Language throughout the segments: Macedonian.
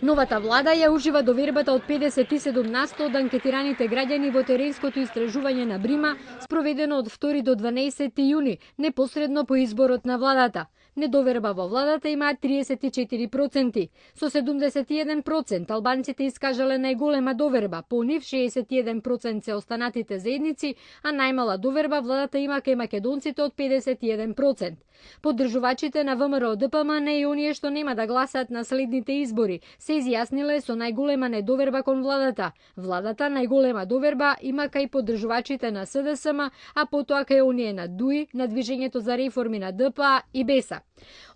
Новата влада ја ужива довербата од 57% од анкетираните граѓани во теренското истражување на Брима, спроведено од 2 до 12 јуни, непосредно по изборот на владата. Недоверба во владата имаат 34%. Со 71% албанците искажале најголема доверба, по нив 61% се останатите заедници, а најмала доверба владата има кај македонците од 51%. Поддржувачите на ВМРО-ДПМН и оние што нема да гласаат на следните избори се изјасниле со најголема недоверба кон владата. Владата најголема доверба има кај поддржувачите на СДСМ, а потоа кај оние на ДУИ, на Движењето за реформи на ДПА и БЕСА.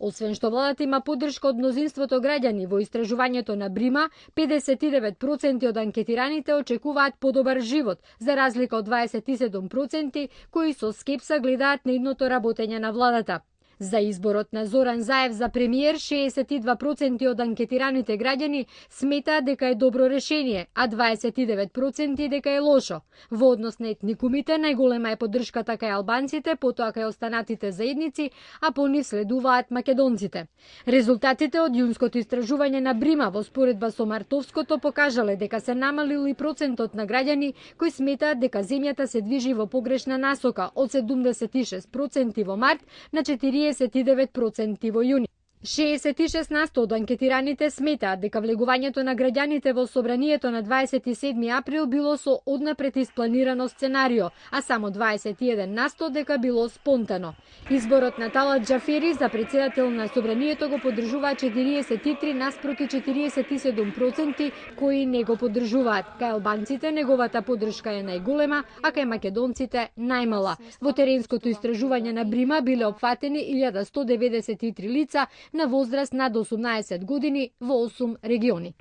Освен што владата има поддршка од мнозинството граѓани во истражувањето на Брима, 59% од анкетираните очекуваат подобар живот, за разлика од 27% кои со скепса гледаат на идното работење на владата. За изборот на Зоран Заев за премиер, 62% од анкетираните граѓани сметаат дека е добро решение, а 29% дека е лошо. Во однос на етникумите, најголема е поддршката кај албанците, потоа кај останатите заедници, а по нив следуваат македонците. Резултатите од јунското истражување на Брима во споредба со мартовското покажале дека се намалил и процентот на граѓани кои сметаат дека земјата се движи во погрешна насока од 76% во март на 49% во јуни. 66% од анкетираните сметаат дека влегувањето на граѓаните во собранието на 27 април било со однапред испланирано сценарио, а само 21% дека било спонтано. Изборот на Талат Џафери за председател на собранието го поддржуваат 43 наспроти 47% кои не го поддржуваат. Кај албанците неговата поддршка е најголема, а кај македонците најмала. Во теренското истражување на Брима биле опфатени 1193 лица на возраст над 18 години во 8 региони.